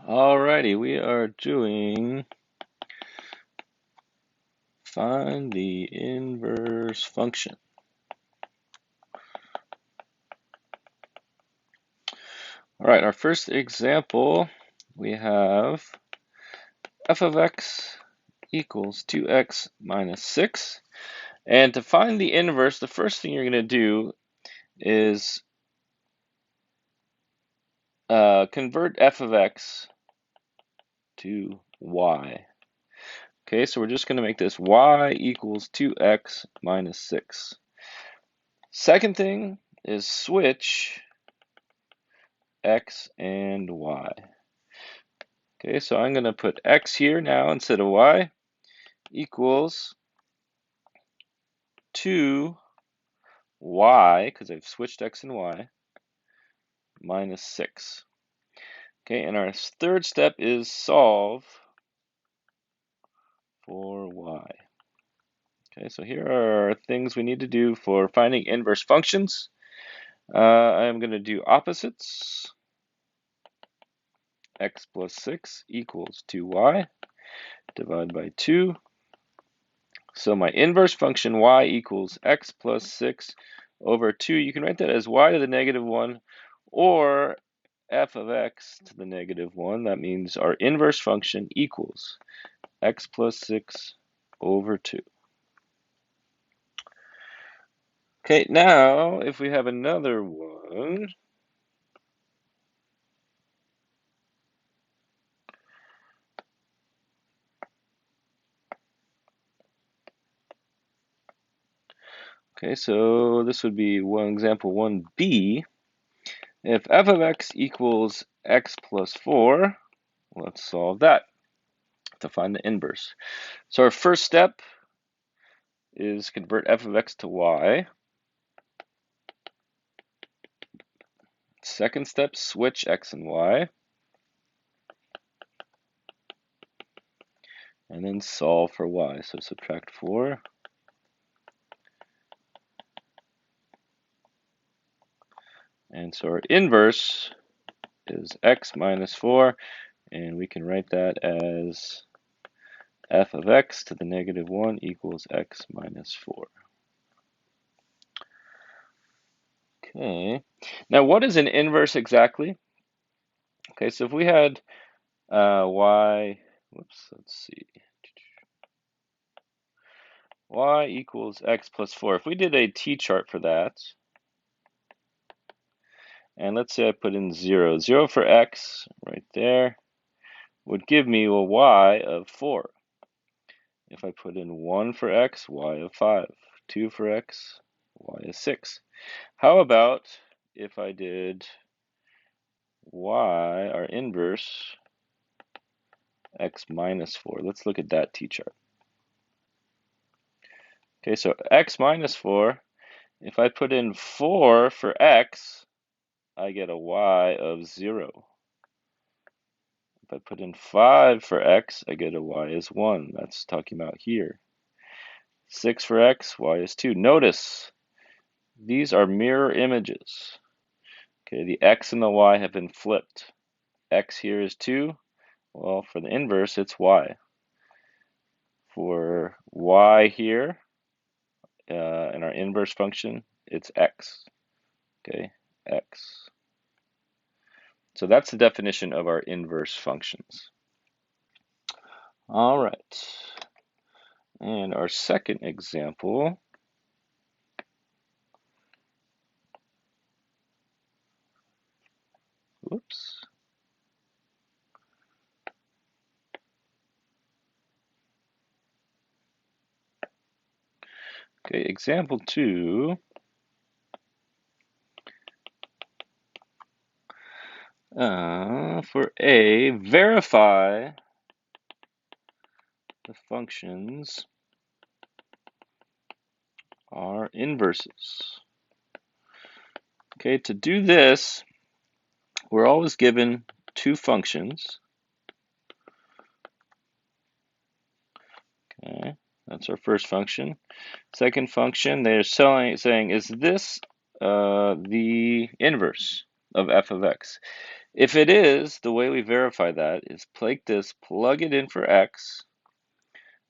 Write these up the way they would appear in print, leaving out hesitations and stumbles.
Alrighty, we are doing find the inverse function. Alright, our first example, we have f of x equals 2x minus 6. And to find the inverse, the first thing you're going to do is convert f of x to y. Okay, so we're just going to make this y equals 2x minus 6. Second thing is switch x and y. Okay, so I'm going to put x here now instead of y equals 2y, because I've switched x and y, minus 6. Okay, and our third step is solve for y. Okay, so here are things we need to do for finding inverse functions. I'm going to do opposites. X plus 6 equals 2y. Divide by 2. So my inverse function y equals x plus 6 over 2. You can write that as y to the negative 1 or f of x to the negative 1. That means our inverse function equals x plus 6 over 2. Okay, now if we have another one, okay, so this would be example 1b. If f of x equals x plus 4, let's solve that to find the inverse. So our first step is convert f of x to y. Second step, switch x and y. And then solve for y. So subtract 4. And so our inverse is x minus 4. And we can write that as f of x to the negative 1 equals x minus 4. Okay. Now what is an inverse exactly? Okay, so if we had let's see. Y equals x plus 4. If we did a t-chart for that, and let's say I put in 0. 0 for x right there would give me a y of 4. If I put in 1 for x, y of 5. 2 for x, y is 6. How about if I did y, our inverse, x minus 4? Let's look at that t-chart. Okay, so x minus 4, if I put in 4 for x, I get a y of 0. If I put in 5 for x, I get a y is 1. That's talking about here. 6 for x, y is 2. Notice, these are mirror images. Okay, the x and the y have been flipped. X here is 2. Well, for the inverse, it's y. For y here, in our inverse function, it's x. Okay, x. So that's the definition of our inverse functions. All right. And our second example, whoops. Okay, example 2. For A, verify the functions are inverses. Okay, to do this, we're always given two functions. Okay, that's our first function. Second function, they're saying, is this the inverse of f of x? If it is, the way we verify that is take this, plug it in for x,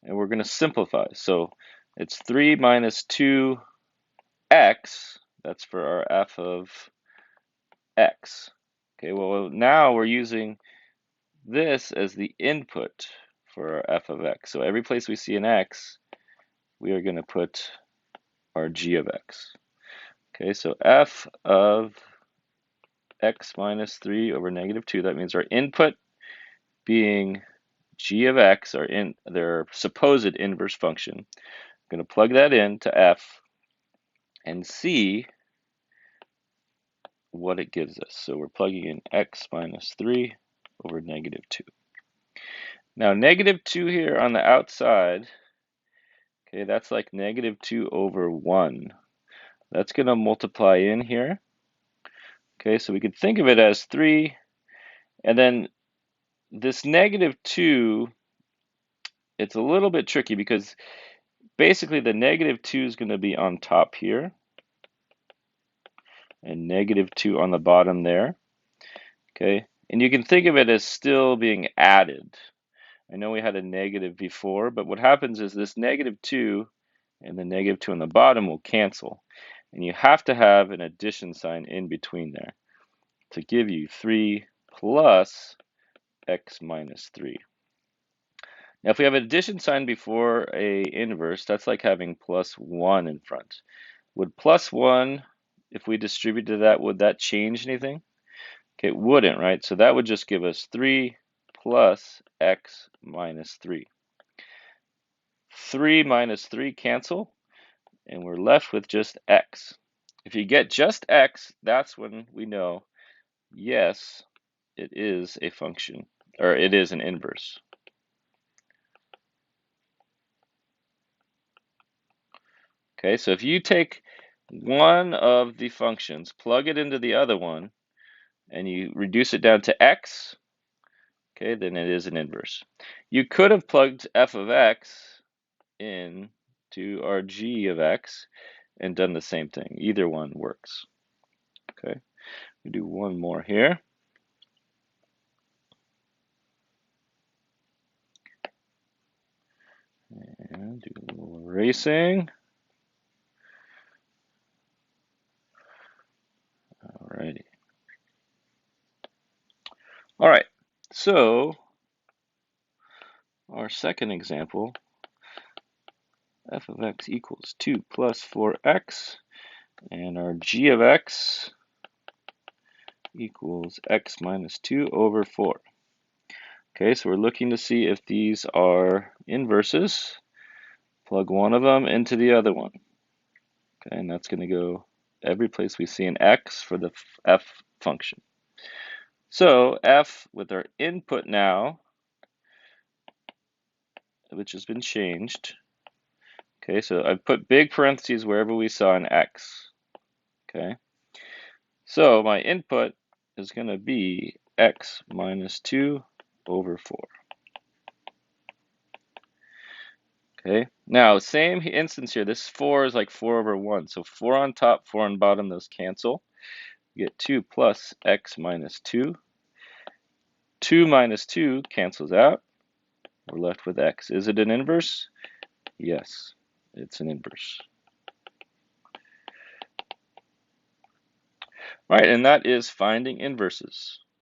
and we're going to simplify. So it's 3 minus 2x, that's for our f of x. Okay, well now we're using this as the input for our f of x. So every place we see an x, we are going to put our g of x. Okay, so f of x minus 3 over negative 2, that means our input being g of x, their supposed inverse function. I'm going to plug that in to f and see what it gives us. So we're plugging in x minus 3 over negative 2. Now negative 2 here on the outside, okay, that's like negative 2 over 1. That's going to multiply in here. Okay, so we could think of it as 3, and then this negative 2, it's a little bit tricky because basically the negative 2 is going to be on top here, and negative 2 on the bottom there. Okay, and you can think of it as still being added. I know we had a negative before, but what happens is this negative 2 and the negative 2 on the bottom will cancel. And you have to have an addition sign in between there to give you 3 plus x minus 3. Now, if we have an addition sign before a inverse, that's like having plus 1 in front. Would plus 1, if we distributed that, would that change anything? Okay, it wouldn't, right? So that would just give us 3 plus x minus 3. 3 minus 3 cancel, and we're left with just x. If you get just x, that's when we know, yes, it is a function, or it is an inverse. Okay, so if you take one of the functions, plug it into the other one, and you reduce it down to x, okay, then it is an inverse. You could have plugged f of x in to our g of x and done the same thing. Either one works. Okay, we do one more here. And do a little erasing. Alrighty. All right, so our second example, f of x equals 2 plus 4x, and our g of x equals x minus 2 over 4. Okay, so we're looking to see if these are inverses. Plug one of them into the other one. Okay, and that's going to go every place we see an x for the f function. So f with our input now, which has been changed. Okay, so I put big parentheses wherever we saw an x. Okay, so my input is going to be x minus 2 over 4. Okay, now same instance here. This 4 is like 4 over 1. So 4 on top, 4 on bottom, those cancel. You get 2 plus x minus 2. 2 minus 2 cancels out. We're left with x. Is it an inverse? Yes, it's an inverse. All right, and that is finding inverses.